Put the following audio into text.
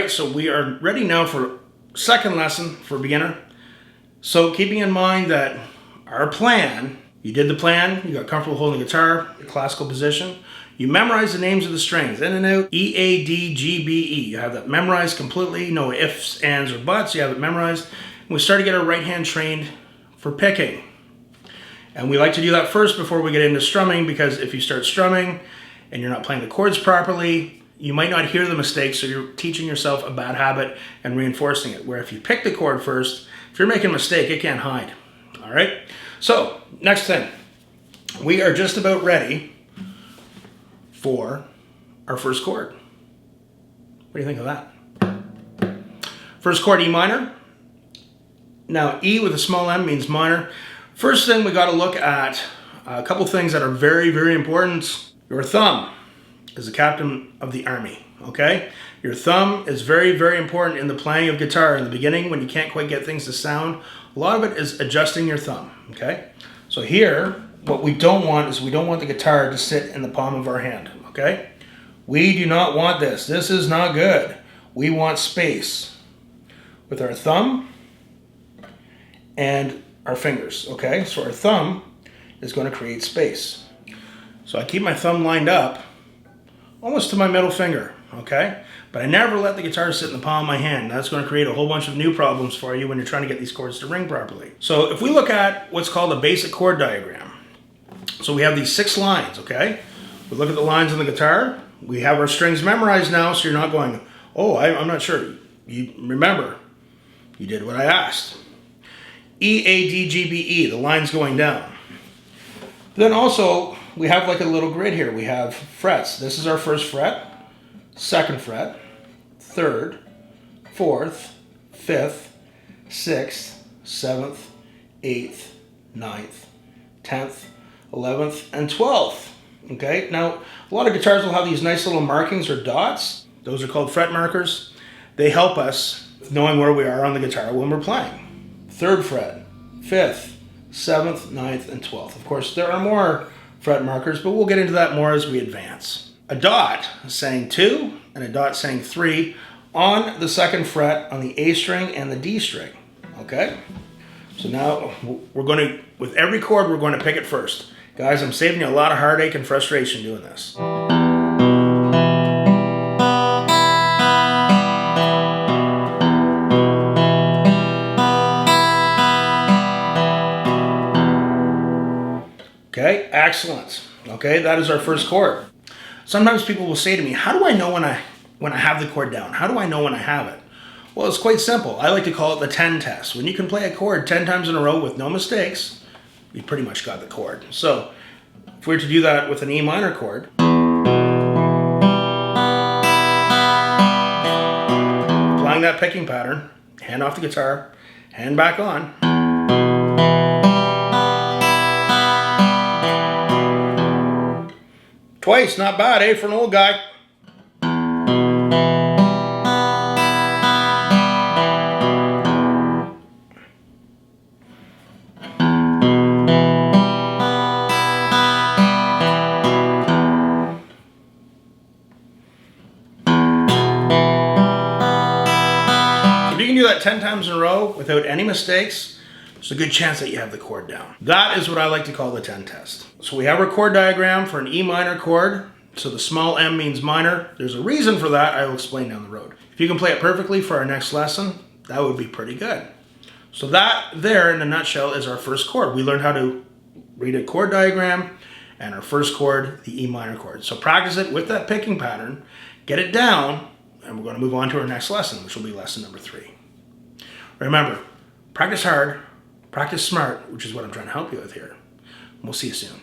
right, so we are ready now for second lesson for beginner. So keeping in mind that our plan, you did the plan, you got comfortable holding the guitar, the classical position, you memorize the names of the strings, in and out, E, A, D, G, B, E. You have that memorized completely, no ifs, ands, or buts, you have it memorized. And we start to get our right hand trained for picking. And we like to do that first before we get into strumming, because if you start strumming and you're not playing the chords properly, you might not hear the mistakes, so you're teaching yourself a bad habit and reinforcing it. Where if you pick the chord first, if you're making a mistake, it can't hide. All right? So, next thing. We are just about ready for our first chord. What do you think of that? First chord, E minor. Now, E with a small m means minor. First thing we got to look at a couple things that are very, very important. Your thumb is the captain of the army, okay? Your thumb is very, very important in the playing of guitar. In the beginning, when you can't quite get things to sound, a lot of it is adjusting your thumb, okay? So here, what we don't want is we don't want the guitar to sit in the palm of our hand, okay? We do not want this. This is not good. We want space with our thumb and our fingers, okay? So our thumb is going to create space. So I keep my thumb lined up almost to my middle finger, okay? But I never let the guitar sit in the palm of my hand. That's going to create a whole bunch of new problems for you when you're trying to get these chords to ring properly. So if we look at what's called a basic chord diagram, so we have these 6 lines, okay? We look at the lines on the guitar. We have our strings memorized now, so you're not going, oh, I'm not sure. You remember, you did what I asked. E, A, D, G, B, E, the line's going down. Then also, we have like a little grid here. We have frets. This is our first fret, second fret, third, fourth, fifth, sixth, seventh, eighth, ninth, 10th, 11th, and 12th. Okay, now a lot of guitars will have these nice little markings or dots. Those are called fret markers. They help us with knowing where we are on the guitar when we're playing. Third fret, fifth, 7th, 9th, and 12th. Of course, there are more fret markers, but we'll get into that more as we advance. A dot saying 2 and a dot saying 3 on the second fret on the A string and the D string, okay? So now we're going to, with every chord, we're going to pick it first. Guys, I'm saving you a lot of heartache and frustration doing this. Okay, excellent. Okay, that is our first chord. Sometimes people will say to me, how do I know when I have the chord down? How do I know when I have it? Well, it's quite simple. I like to call it the 10 test. When you can play a chord 10 times in a row with no mistakes, you pretty much got the chord. So, if we were to do that with an E minor chord, applying that picking pattern, hand off the guitar, hand back on. Twice, not bad, eh, for an old guy. If you can do that 10 times in a row without any mistakes, there's a good chance that you have the chord down. That is what I like to call the 10 test. So we have our chord diagram for an E minor chord. So the small m means minor. There's a reason for that I will explain down the road. If you can play it perfectly for our next lesson, that would be pretty good. So that there in a nutshell is our first chord. We learned how to read a chord diagram and our first chord, the E minor chord. So practice it with that picking pattern, get it down, and we're going to move on to our next lesson, which will be lesson number 3. Remember, practice hard, practice smart, which is what I'm trying to help you with here. We'll see you soon.